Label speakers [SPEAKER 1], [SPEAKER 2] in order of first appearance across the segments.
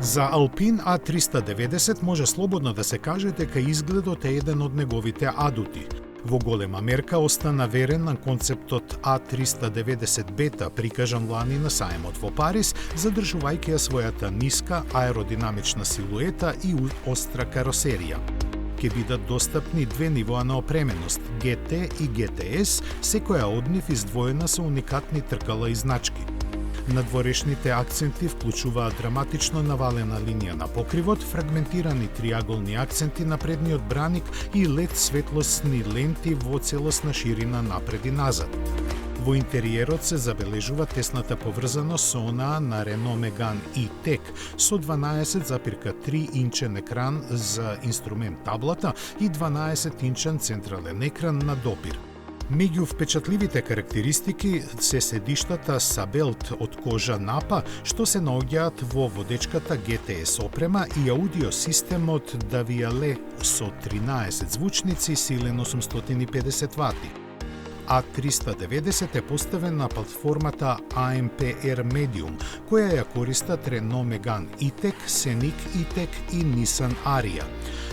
[SPEAKER 1] За Alpine A390 може слободно да се каже дека изгледот е еден од неговите адути. Во голема мерка остана верен на концептот A390 бета прикажан лани на сајмот во Париз, задржувајќи ја својата ниска аеродинамична силуета и остра каросерија. Ке бидат достапни две нивоа на опременост, GT и GTS, секоја од нив издвоена со уникатни тркала и значки. Надворешните акценти вклучуваат драматично навалена линија на покривот, фрагментирани триаголни акценти на предниот браник и LED светлосни ленти во целосна ширина напред и назад. Во интериерот се забележува тесната поврзаност со онаа на Renault Megane E-Tech со 12,3 инчен екран за инструмент таблата и 12-инчен централен екран на допир. Меѓу впечатливите карактеристики се седиштата Sabelt од кожа Napa, што се наоѓаат во водечката GTS опрема и аудио системот Daviale со 13 звучници силен 850 вати. A390 е поставен на платформата AMPR Medium, која ја користат Renault Megane E-Tech, Scenic E-Tech и Nissan Ariya.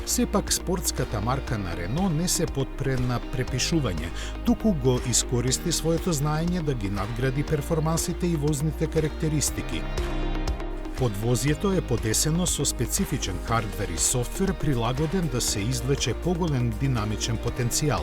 [SPEAKER 1] Сепак спортската марка на Renault не се подпре на препишување, туку го искористи своето знаење да ги надгради перформансите и возните карактеристики. Подвозјето е подесено со специфичен хардвер и софтвер прилагоден да се извлече поголем динамичен потенцијал.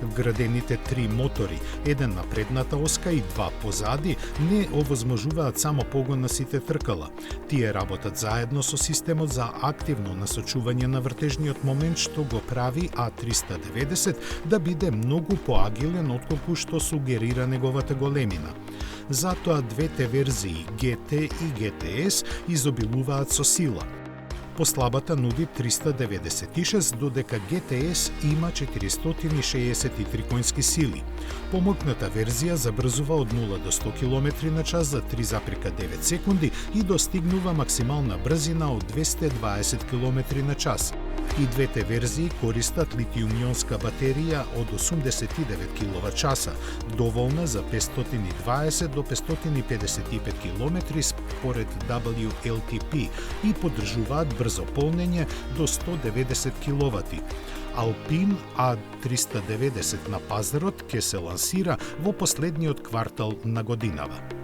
[SPEAKER 1] Вградените три мотори, еден на предната оска и два позади, не овозможуваат само погон на сите тркала. Тие работат заедно со системот за активно насочување на вртежниот момент, што го прави A390 да биде многу поагилен отколку што сугерира неговата големина. Затоа двете верзии GT и GTS изобилуваат со сила. Послабата нуди 396, додека GTS има 463 конски сили. Помокната верзија забрзува од 0 до 100 км на час за 3,9 секунди и достигнува максимална брзина од 220 км на час. И двете верзии користат литиум-ионска батерија од 89 кВт, доволна за 520 до 555 км според WLTP и поддржуваат брзо полнење до 190 кВт. Alpine A390 на пазарот ќе се лансира во последниот квартал на годинава.